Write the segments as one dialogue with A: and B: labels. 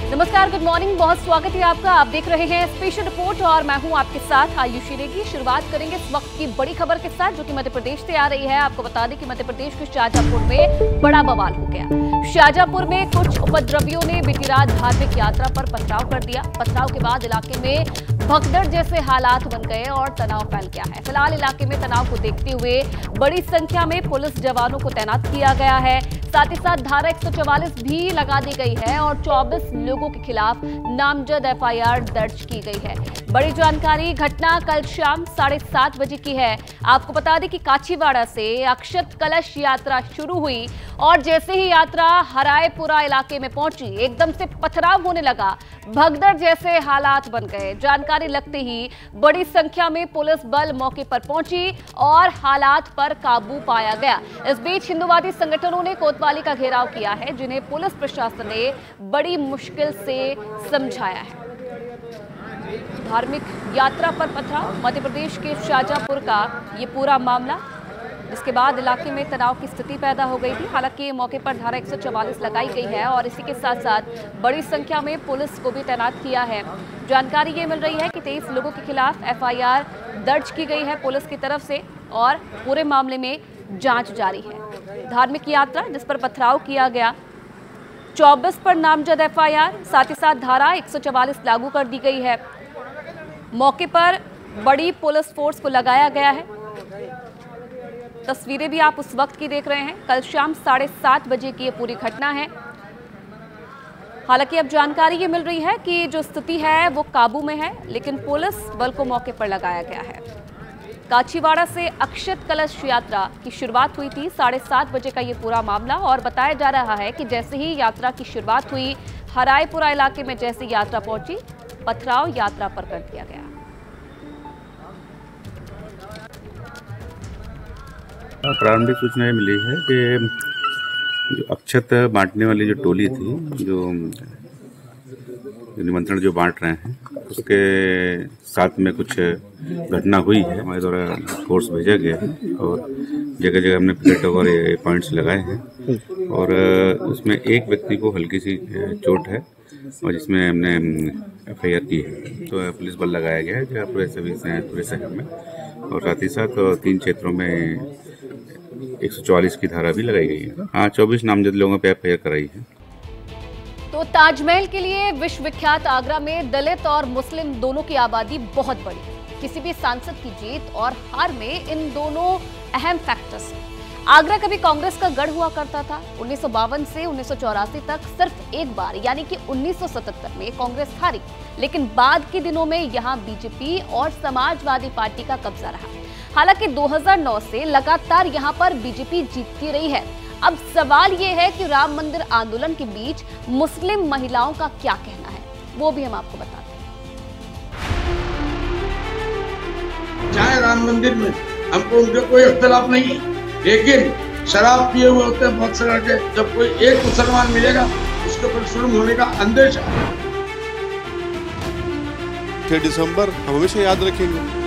A: नमस्कार, good morning, बहुत स्वागत है आपका। आप देख रहे हैं स्पेशल रिपोर्ट और मैं हूं आपके साथ आयुषी नेगी। शुरुआत करेंगे इस वक्त की बड़ी खबर के साथ, जो कि मध्य प्रदेश से आ रही है। आपको बता दें कि मध्य प्रदेश के शाहजहांपुर में बड़ा बवाल हो गया। शाहजहांपुर में कुछ उपद्रवियों ने बीती रात धार्मिक यात्रा पर पथराव कर दिया। पथराव के बाद इलाके में भगदड़ जैसे हालात बन गए और तनाव फैल गया है। फिलहाल इलाके में तनाव को देखते हुए बड़ी संख्या में पुलिस जवानों को तैनात किया गया है। साथ ही साथ धारा 144 भी लगा दी गई है और 24 लोगों के खिलाफ नामजद एफआईआर दर्ज की गई है। बड़ी जानकारी, घटना कल शाम 7:30 बजे की है। आपको बता दें कि काछीवाड़ा से अक्षत कलश यात्रा शुरू हुई और जैसे ही यात्रा हरायपुरा इलाके में पहुंची, एकदम से पथराव होने लगा। भगदड़ जैसे हालात बन गए। जानकारी लगते ही बड़ी संख्या में पुलिस बल मौके पर पहुंची और हालात पर काबू पाया गया। इस बीच हिंदूवादी संगठनों ने कोतवाली का घेराव किया है, जिन्हें पुलिस प्रशासन ने बड़ी मुश्किल से समझाया है। धार्मिक यात्रा पर पथराव, मध्य प्रदेश के शाहजहांपुर का ये पूरा मामला, जिसके बाद इलाके में तनाव की स्थिति पैदा हो गई थी। हालांकि मौके पर धारा 144 लगाई गई है और इसी के साथ साथ बड़ी संख्या में पुलिस को भी तैनात किया है। जानकारी ये मिल रही है कि 23 लोगों के खिलाफ एफआईआर दर्ज की गई है पुलिस की तरफ से और पूरे मामले में जांच जारी है। धार्मिक यात्रा जिस पर पथराव किया गया, 24 पर नामजद एफआईआर, साथ ही साथ धारा 144 लागू कर दी गई है। मौके पर बड़ी पुलिस फोर्स को लगाया गया है। तस्वीरें भी आप उस वक्त की देख रहे हैं। कल शाम 7:30 बजे की ये पूरी घटना है। हालांकि अब जानकारी ये मिल रही है कि जो स्थिति है वो काबू में है, लेकिन पुलिस बल को मौके पर लगाया गया है। काछीवाड़ा से अक्षत कलश यात्रा की शुरुआत हुई थी। 7:30 बजे का ये पूरा मामला और बताया जा रहा है कि जैसे ही यात्रा की शुरुआत हुई, हरायपुरा इलाके में जैसे यात्रा पहुंची, पथराव यात्रा पर कर दिया गया।
B: प्रारंभिक सूचना मिली है कि जो अक्षत बांटने वाली जो टोली थी, जो निमंत्रण जो बांट रहे हैं, उसके साथ में कुछ घटना हुई है। हमारे द्वारा फोर्स भेजा गया है और जगह जगह हमने पिकेट और पॉइंट्स लगाए हैं और उसमें एक व्यक्ति को हल्की सी चोट है और जिसमें हमने एफआईआर की है। तो पुलिस बल लगाया गया है जहाँ पूरे शहर में, और साथ ही साथ 3 क्षेत्रों में 144 की धारा भी लगाई गई है। हाँ, 24 नामजद लोगों पे एफआईआर कराई है।
A: तो ताजमहल के लिए विश्व विख्यात आगरा में दलित और मुस्लिम दोनों की आबादी बहुत बड़ी। किसी भी सांसद की जीत और हार में इन दोनों अहम फैक्टर्स हैं। आगरा कभी कांग्रेस का गढ़ हुआ करता था। 1952 से 1984 तक सिर्फ एक बार, यानी कि 1977 में कांग्रेस हारी, लेकिन बाद के दिनों में यहां बीजेपी और समाजवादी पार्टी का कब्जा रहा। हालांकि 2009 से लगातार यहां पर बीजेपी जीतती रही है। अब सवाल ये है कि राम मंदिर आंदोलन के बीच मुस्लिम महिलाओं का क्या कहना है, वो भी हम आपको बताते हैं।
C: चाहे राम मंदिर में हमको उनके कोई इख्तिलाफ नहीं है, लेकिन शराब पिए हुए होते हैं बहुत से लड़के। जब कोई एक मुसलमान मिलेगा उसके ऊपर जुल्म होने का अंदेशा है।
D: 6 दिसंबर हम हमेशा याद रखेंगे।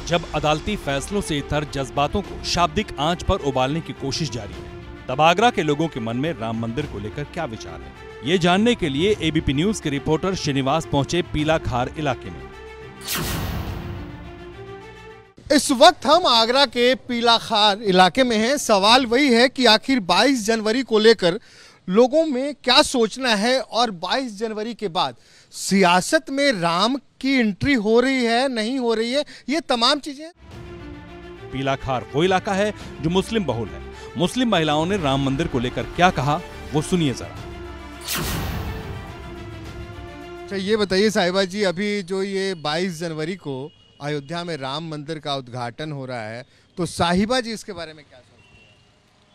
E: जब अदालती फैसलों से इतर जज्बातों को शाब्दिक आंच पर उबालने की कोशिश जारी है, तब आगरा के लोगों के मन में राम मंदिर को लेकर क्या विचार है, ये जानने के लिए एबीपी न्यूज के रिपोर्टर श्रीनिवास पहुंचे पीलाखार इलाके में।
F: इस वक्त हम आगरा के पीलाखार इलाके में हैं। सवाल वही है कि आखिर 22 जनवरी को लेकर लोगों में क्या सोचना है और 22 जनवरी के बाद सियासत में राम की एंट्री हो रही है, नहीं हो रही है, ये तमाम चीजें।
E: पीलाखार वो इलाका है जो मुस्लिम बहुल है। मुस्लिम महिलाओं ने राम मंदिर को लेकर क्या कहा, वो सुनिए जरा।
F: अच्छा, ये बताइए साहिबा जी, अभी जो ये 22 जनवरी को अयोध्या में राम मंदिर का उद्घाटन हो रहा है, तो साहिबा जी इसके बारे में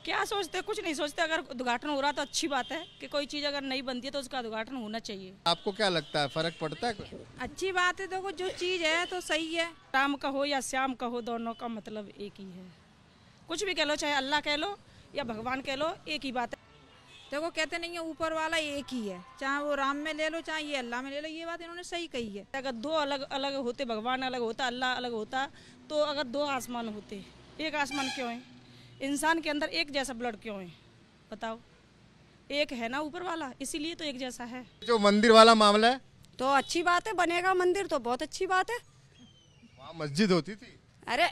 G: क्या सोचते? कुछ नहीं सोचते। अगर उद्घाटन हो रहा तो अच्छी बात है कि कोई चीज़ अगर नहीं बनती है तो उसका उद्घाटन होना चाहिए।
F: आपको क्या लगता है, फर्क पड़ता है कुछ?
G: अच्छी बात है। देखो, जो चीज़ है तो सही है। राम का हो या श्याम का हो, दोनों का मतलब एक ही है। कुछ भी कह लो, चाहे अल्लाह कह लो या भगवान कह लो, एक ही बात है।
H: देखो, कहते नहीं है ऊपर वाला एक ही है, चाहे वो राम में ले लो चाहे ये अल्लाह में ले लो। ये बात इन्होंने सही कही है।
G: अगर दो अलग अलग होते, भगवान अलग होता, अल्लाह अलग होता, तो अगर 2 आसमान होते, एक आसमान क्यों है? इंसान के अंदर एक जैसा ब्लड क्यों है, बताओ? एक है ना ऊपर वाला, इसीलिए तो एक जैसा है।
F: जो मंदिर वाला मामला है
I: तो अच्छी बात है, बनेगा मंदिर तो बहुत अच्छी बात है।
F: वहाँ मस्जिद होती थी,
I: अरे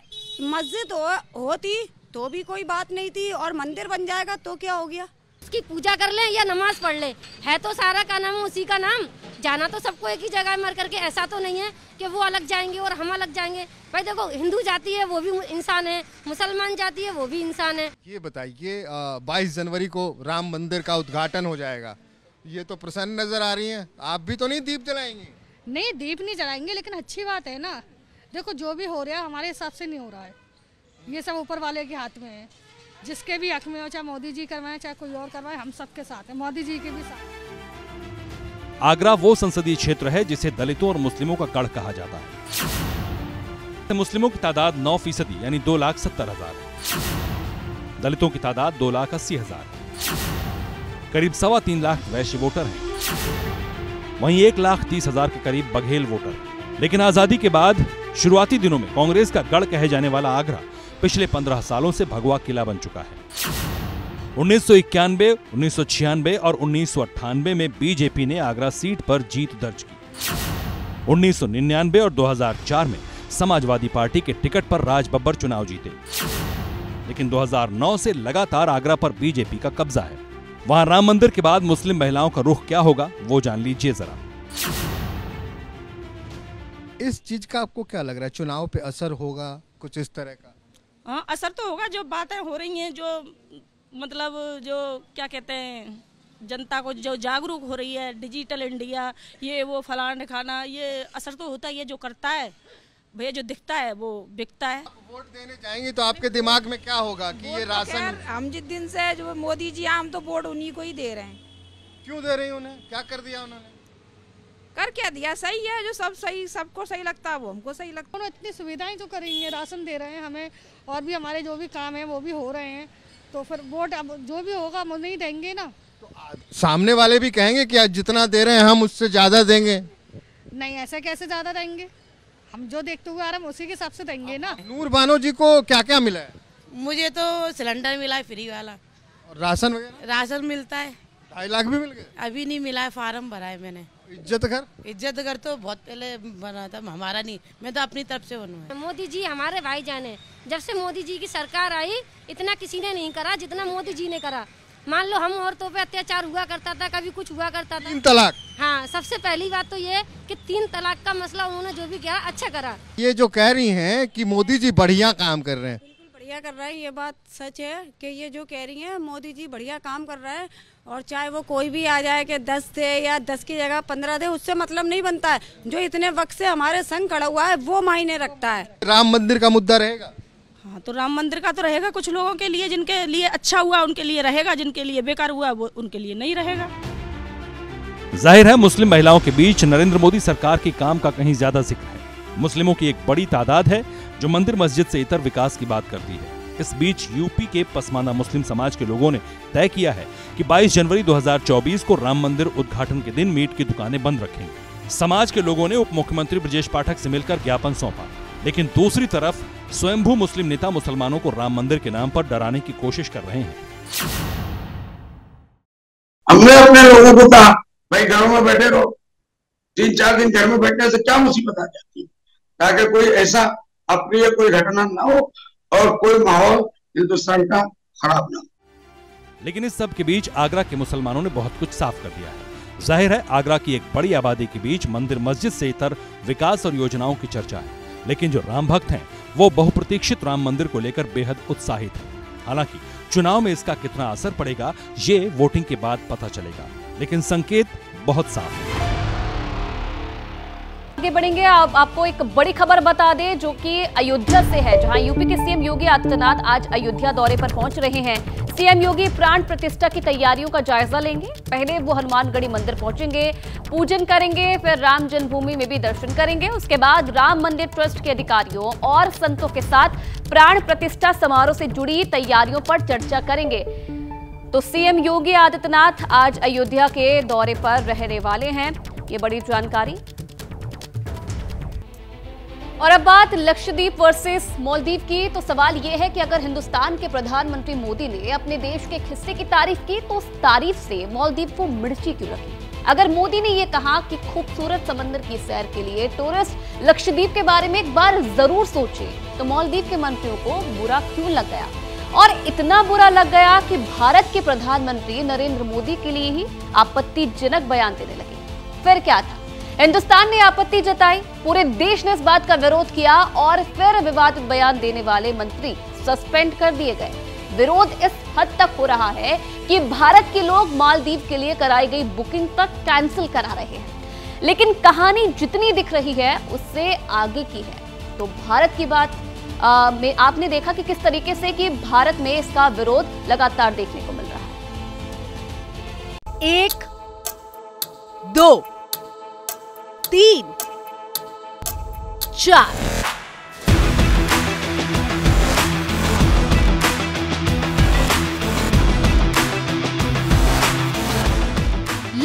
I: मस्जिद होती तो भी कोई बात नहीं थी, और मंदिर बन जाएगा तो क्या हो गया।
J: उसकी पूजा कर ले या नमाज पढ़ ले, है तो सारा का नाम उसी का नाम। जाना तो सबको एक ही जगह मर करके, ऐसा तो नहीं है कि वो अलग जाएंगे और हम अलग जाएंगे। भाई देखो, हिंदू जाति है वो भी इंसान है, मुसलमान जाति है वो भी इंसान है।
F: ये बताइए 22 जनवरी को राम मंदिर का उद्घाटन हो जाएगा, ये तो प्रसन्न नजर आ रही हैं, आप भी तो नहीं दीप जलाएंगी?
K: नहीं, दीप नहीं जलाएंगे, लेकिन अच्छी बात है ना। देखो, जो भी हो रहा है हमारे हिसाब से नहीं हो रहा है, ये सब ऊपर वाले के हाथ में है। जिसके भी हक में हो, चाहे मोदी जी करवाएं चाहे कोई और करवाए, हम सबके साथ हैं, मोदी जी के भी साथ।
E: आगरा वो संसदीय क्षेत्र है जिसे दलितों और मुस्लिमों का गढ़ कहा जाता है। मुस्लिमों की तादाद 9% यानी 2,70,000 है। दलितों की तादाद 2,80,000 है। करीब 3.25 लाख वैश्य वोटर हैं। वहीं 1,30,000 के करीब बघेल वोटर हैं। लेकिन आजादी के बाद शुरुआती दिनों में कांग्रेस का गढ़ कहे जाने वाला आगरा पिछले 15 सालों से भगवा किला बन चुका है। 1991, 1996 और 1998 में बीजेपी ने आगरा सीट पर जीत दर्ज की। 1999 और 2004 में समाजवादी पार्टी के टिकट पर राज बब्बर चुनाव जीते। लेकिन 2009 से लगातार आगरा पर बीजेपी का कब्जा है। वहां राम मंदिर के बाद मुस्लिम महिलाओं का रुख क्या होगा वो जान लीजिए जरा।
F: इस चीज का आपको क्या लग रहा है, चुनाव पे असर होगा कुछ इस तरह का?
G: हाँ, असर तो होगा। जो बातें हो रही हैं, जो मतलब जो क्या कहते हैं, जनता को जो जागरूक हो रही है, डिजिटल इंडिया, ये वो फलाना खाना, ये असर तो होता ही है। जो करता है भैया, जो दिखता है वो बिकता है।
F: वोट देने जाएंगी तो आपके दिमाग में क्या होगा कि ये राशन?
H: हम जिस दिन से जो मोदी जी हम तो वोट उन्हीं को ही दे रहे हैं।
F: क्यों दे रही हैं उन्हें? क्या कर दिया उन्होंने?
H: कर क्या दिया? सही है, जो सब सही, सबको सही लगता है वो हमको सही लगता है।
K: इतनी सुविधाएं जो करेंगे, राशन दे रहे हैं हमें, और भी हमारे जो भी काम है वो भी हो रहे हैं, तो फिर वोट अब जो भी होगा हम नहीं देंगे ना।
F: तो सामने वाले भी कहेंगे कि आज जितना दे रहे हैं हम उससे ज्यादा देंगे।
K: नहीं, ऐसा कैसे ज्यादा देंगे? हम जो देखते हुए आ रहे हैं उसी के हिसाब से देंगे ना।
F: नूर बानो जी को क्या क्या मिला है?
L: मुझे तो सिलेंडर मिला है फ्री वाला,
F: और राशन वगैरह?
L: राशन मिलता है।
F: 2.5 लाख भी मिल गए?
L: अभी नहीं मिला है, फार्म भरा है मैंने।
F: इज्जत घर
L: तो बहुत पहले बना था, हमारा नहीं, मैं तो अपनी तरफ से बनूँ।
J: मोदी जी हमारे भाईजान है। जब से मोदी जी की सरकार आई, इतना किसी ने नहीं करा जितना मोदी जी ने करा। मान लो हम औरतों पे अत्याचार हुआ करता था, कभी कुछ हुआ करता था।
F: 3 तलाक।
J: हाँ, सबसे पहली बात तो ये कि 3 तलाक का मसला उन्होंने जो भी किया अच्छा करा।
F: ये जो कह रही हैं कि मोदी जी बढ़िया काम कर रहे हैं,
I: बिल्कुल बढ़िया कर रहा है, ये बात सच है कि ये जो कह रही हैं मोदी जी बढ़िया काम कर रहा है। और चाहे वो कोई भी आ जाए कि 10 दे या 10 की जगह 15 दे, उससे मतलब नहीं बनता है। जो इतने वक्त से हमारे संग खड़ा हुआ है वो मायने रखता है।
F: राम मंदिर का मुद्दा रहेगा?
G: हाँ, तो राम मंदिर का तो रहेगा। कुछ लोगों के लिए, जिनके लिए अच्छा हुआ उनके लिए रहेगा, जिनके लिए बेकार हुआ वो उनके लिए नहीं रहेगा।
E: जाहिर है मुस्लिम महिलाओं के बीच नरेंद्र मोदी सरकार के काम का कहीं ज्यादा जिक्र है। मुस्लिमों की एक बड़ी तादाद है जो मंदिर मस्जिद से इतर विकास की बात करती है। इस बीच यूपी के पसमानदा मुस्लिम समाज के लोगों ने तय किया है कि 22 जनवरी 2024 को राम मंदिर उद्घाटन के दिन मीट की दुकानें बंद रखेंगे। समाज के लोगों ने उप मुख्यमंत्री ब्रजेश पाठक से मिलकर ज्ञापन सौंपा, लेकिन दूसरी तरफ स्वयंभू मुस्लिम नेता मुसलमानों को राम मंदिर के नाम पर डराने की कोशिश कर रहे हैं।
C: हमने अपने लोगों को कहा, भाई घरों में बैठे रहो, 3-4 दिन घर में बैठने से क्या मुसीबत आ जाती है, ताकि कोई ऐसा अप्रिय कोई घटना ना हो और कोई माहौल हिंदुस्तान का खराब ना हो।
E: लेकिन इस सब के बीच आगरा के मुसलमानों ने बहुत कुछ साफ कर दिया है। जाहिर है आगरा की एक बड़ी आबादी के बीच मंदिर मस्जिद से इतर विकास और योजनाओं की चर्चा है, लेकिन जो राम भक्त हैं वो बहुप्रतीक्षित राम मंदिर को लेकर बेहद उत्साहित हैं। हालांकि चुनाव में इसका कितना असर पड़ेगा ये वोटिंग के बाद पता चलेगा, लेकिन संकेत बहुत साफ है।
A: आगे बढ़ेंगे, आपको एक बड़ी खबर बता दें जो कि अयोध्या से है, जहां यूपी के सीएम योगी आदित्यनाथ आज अयोध्या दौरे पर पहुंच रहे हैं। सीएम योगी प्राण प्रतिष्ठा की तैयारियों का जायजा लेंगे। पहले वो हनुमानगढ़ी मंदिर पहुंचेंगे, पूजन करेंगे, फिर राम जन्मभूमि में भी दर्शन करेंगे। उसके बाद राम मंदिर ट्रस्ट के अधिकारियों और संतों के साथ प्राण प्रतिष्ठा समारोह से जुड़ी तैयारियों पर चर्चा करेंगे। तो सीएम योगी आदित्यनाथ आज अयोध्या के दौरे पर रहने वाले हैं, ये बड़ी जानकारी। और अब बात लक्षद्वीप वर्सेस मालदीव की, तो सवाल यह है कि अगर हिंदुस्तान के प्रधानमंत्री मोदी ने अपने देश के हिस्से की तारीफ की तो उस तारीफ से मालदीव को मिर्ची क्यों लगी? अगर मोदी ने यह कहा कि खूबसूरत समंदर की सैर के लिए टूरिस्ट लक्षद्वीप के बारे में एक बार जरूर सोचे, तो मालदीव के मंत्रियों को बुरा क्यों लग गया? और इतना बुरा लग गया कि भारत के प्रधानमंत्री नरेंद्र मोदी के लिए ही आपत्तिजनक बयान देने लगे। फिर क्या था? हिंदुस्तान ने आपत्ति जताई, पूरे देश ने इस बात का विरोध किया और फिर विवादित बयान देने वाले मंत्री सस्पेंड कर दिए गए। विरोध इस हद तक हो रहा है कि भारत के लोग मालदीव के लिए कराई गई बुकिंग तक कैंसिल करा रहे हैं। लेकिन कहानी जितनी दिख रही है उससे आगे की है। तो भारत की बात में आपने देखा कि किस तरीके से कि भारत में इसका विरोध लगातार देखने को मिल रहा है।
M: 1, 2, 3, 4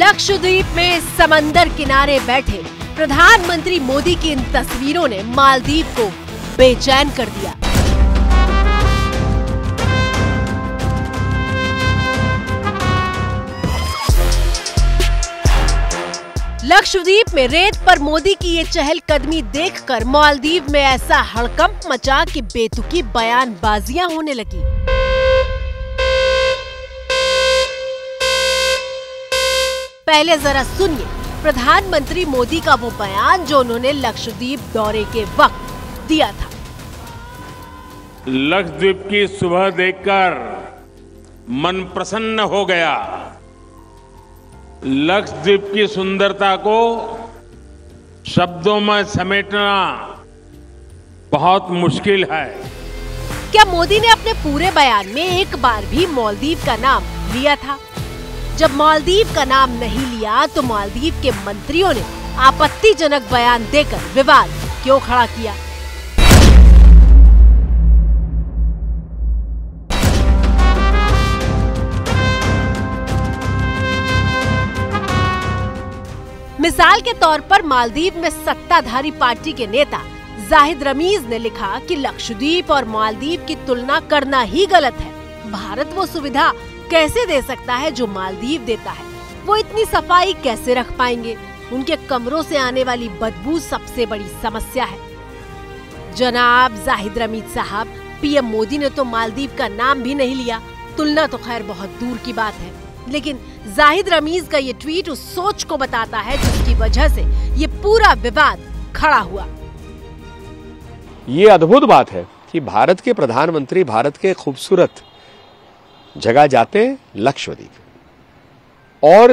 M: लक्षद्वीप में समंदर किनारे बैठे प्रधानमंत्री मोदी की इन तस्वीरों ने मालदीव को बेचैन कर दिया। लक्षद्वीप में रेत पर मोदी की ये चहलकदमी देखकर मालदीव में ऐसा हड़कंप मचा कि बेतुकी बयानबाजियां होने लगी। पहले जरा सुनिए प्रधानमंत्री मोदी का वो बयान जो उन्होंने लक्षद्वीप दौरे के वक्त दिया था।
N: लक्षद्वीप की सुबह देखकर मन प्रसन्न हो गया। लक्षद्वीप की सुंदरता को शब्दों में समेटना बहुत मुश्किल है।
M: क्या मोदी ने अपने पूरे बयान में एक बार भी मालदीव का नाम लिया था? जब मालदीव का नाम नहीं लिया तो मालदीव के मंत्रियों ने आपत्तिजनक बयान देकर विवाद क्यों खड़ा किया? मिसाल के तौर पर मालदीव में सत्ताधारी पार्टी के नेता जाहिद रमीज ने लिखा कि लक्षद्वीप और मालदीव की तुलना करना ही गलत है। भारत वो सुविधा कैसे दे सकता है जो मालदीव देता है? वो इतनी सफाई कैसे रख पाएंगे? उनके कमरों से आने वाली बदबू सबसे बड़ी समस्या है। जनाब जाहिद रमीज साहब, पीएम मोदी ने तो मालदीव का नाम भी नहीं लिया। तुलना तो खैर बहुत दूर की बात है, लेकिन जाहिद रमीज का ये ट्वीट उस सोच को बताता है जिसकी वजह से ये पूरा विवाद खड़ा हुआ।
O: ये अद्भुत बात है कि भारत के प्रधानमंत्री भारत के खूबसूरत जगह जाते हैं लक्षद्वीप, और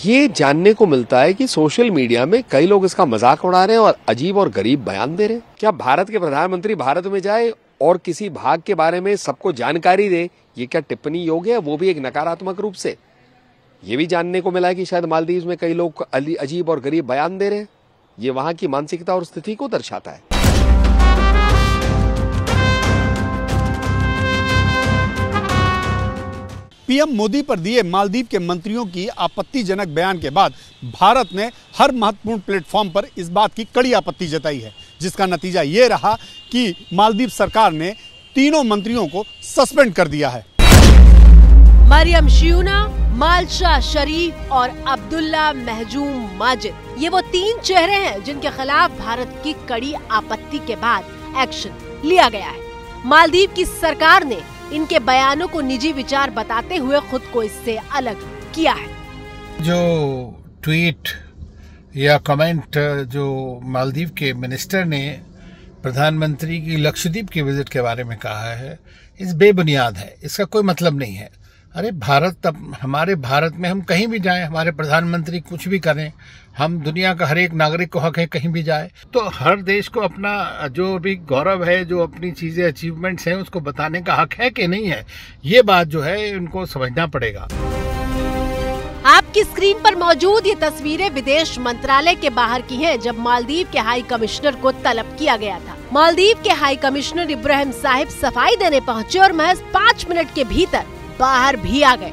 O: ये जानने को मिलता है कि सोशल मीडिया में कई लोग इसका मजाक उड़ा रहे हैं और अजीब और गरीब बयान दे रहे हैं। क्या भारत के प्रधानमंत्री भारत में जाए और किसी भाग के बारे में सबको जानकारी दे, ये क्या टिप्पणी योग्य है? वो भी एक नकारात्मक रूप से। ये भी जानने को मिला है कि शायद मालदीव में कई लोग अजीब और गरीब बयान दे रहे हैं। ये वहां की मानसिकता और स्थिति को दर्शाता है।
P: पीएम मोदी पर दिए मालदीव के मंत्रियों की आपत्तिजनक बयान के बाद भारत ने हर महत्वपूर्ण प्लेटफॉर्म पर इस बात की कड़ी आपत्ति जताई है, जिसका नतीजा ये रहा कि मालदीव सरकार ने तीनों मंत्रियों को सस्पेंड कर दिया है।
M: मरियम शियूना, मालशा शरीफ और अब्दुल्ला महजूम माजिद, ये वो 3 चेहरे हैं जिनके खिलाफ भारत की कड़ी आपत्ति के बाद एक्शन लिया गया है। मालदीव की सरकार ने इनके बयानों को निजी विचार बताते हुए खुद को इससे अलग किया है।
Q: जो ट्वीट या कमेंट जो मालदीव के मिनिस्टर ने प्रधानमंत्री की लक्षद्वीप के विजिट के बारे में कहा है, इस बेबुनियाद है। इसका कोई मतलब नहीं है। अरे भारत, अब हमारे भारत में हम कहीं भी जाएं, हमारे प्रधानमंत्री कुछ भी करें, हम दुनिया का हर एक नागरिक को हक है कहीं भी जाए। तो हर देश को अपना जो भी गौरव है, जो अपनी चीजें अचीवमेंट्स हैं, उसको बताने का हक है कि नहीं है, ये बात जो है उनको समझना पड़ेगा।
M: आपकी स्क्रीन पर मौजूद ये तस्वीरें विदेश मंत्रालय के बाहर की हैं, जब मालदीव के हाई कमिश्नर को तलब किया गया था। मालदीव के हाई कमिश्नर इब्राहिम साहिब सफाई देने पहुँचे और महज 5 मिनट के भीतर बाहर भी आ गए।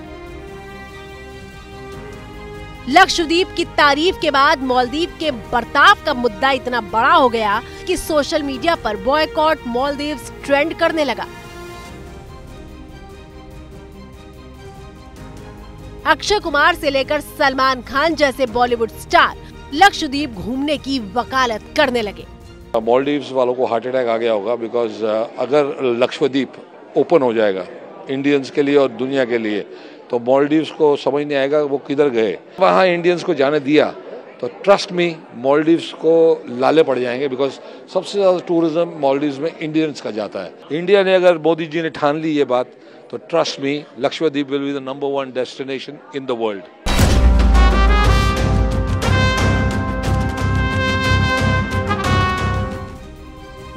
M: लक्षद्वीप की तारीफ के बाद मालदीव के बर्ताव का मुद्दा इतना बड़ा हो गया कि सोशल मीडिया पर बॉयकॉट मालदीव्स ट्रेंड करने लगा। अक्षय कुमार से लेकर सलमान खान जैसे बॉलीवुड स्टार लक्षद्वीप घूमने की वकालत करने लगे।
R: मालदीव्स वालों को हार्ट अटैक आ गया होगा, बिकॉज अगर लक्षद्वीप ओपन हो जाएगा इंडियंस के लिए और दुनिया के लिए, तो मालदीव्स को समझ नहीं आएगा वो किधर गए। वहाँ इंडियंस को जाने दिया तो ट्रस्ट मी मालदीव्स को लाले पड़ जाएंगे, बिकॉज सबसे ज़्यादा टूरिज्म मालदीव्स में इंडियंस का जाता है। इंडिया ने अगर मोदी जी ने ठान ली ये बात, तो trust me Lakshadweep will be the number 1 destination in the world.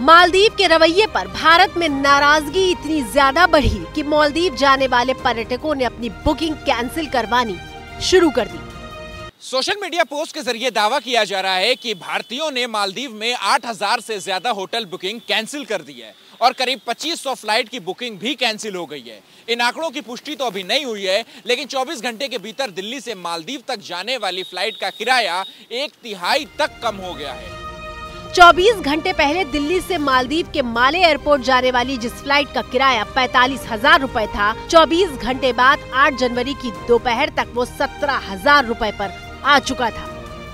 M: Maldives के रवैये पर भारत में नाराजगी इतनी ज्यादा बढ़ी कि मालदीव जाने वाले पर्यटकों ने अपनी बुकिंग कैंसिल करवानी शुरू कर दी।
S: सोशल मीडिया पोस्ट के जरिए दावा किया जा रहा है कि भारतीयों ने मालदीव में 8000 से ज्यादा होटल बुकिंग कैंसिल कर दी है और करीब 2500 फ्लाइट की बुकिंग भी कैंसिल हो गई है। इन आंकड़ों की पुष्टि तो अभी नहीं हुई है, लेकिन 24 घंटे के भीतर दिल्ली से मालदीव तक जाने वाली फ्लाइट का किराया 1/3 तक कम हो गया है।
M: 24 घंटे पहले दिल्ली से मालदीव के माले एयरपोर्ट जाने वाली जिस फ्लाइट का किराया 45,000 रुपए था, 24 घंटे बाद 8 जनवरी की दोपहर तक वो 17,000 रुपए पर आ चुका था।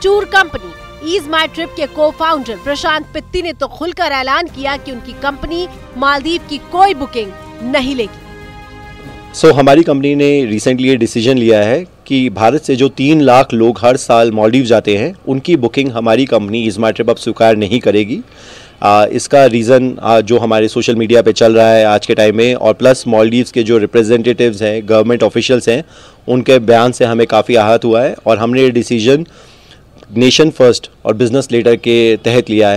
M: टूर कंपनी ईज माई ट्रिप के को-फाउंडर प्रशांत पित्ती ने तो खुलकर ऐलान किया कि उनकी कंपनी मालदीव की कोई बुकिंग नहीं लेगी।
T: हमारी कंपनी ने रिसेंटली ये डिसीजन लिया है कि भारत से जो 3 लाख लोग हर साल मालदीव जाते हैं, उनकी बुकिंग हमारी कंपनी ईज माई ट्रिप अब स्वीकार नहीं करेगी। इसका रीज़न जो हमारे सोशल मीडिया पे चल रहा है आज के टाइम में, और प्लस मालदीव्स के जो रिप्रेजेंटेटिव्स हैं, गवर्नमेंट ऑफिशियल्स हैं, उनके बयान से हमें काफ़ी आहत हुआ है और हमने ये डिसीजन नेशन फर्स्ट और बिजनेस लेटर के तहत लिया है।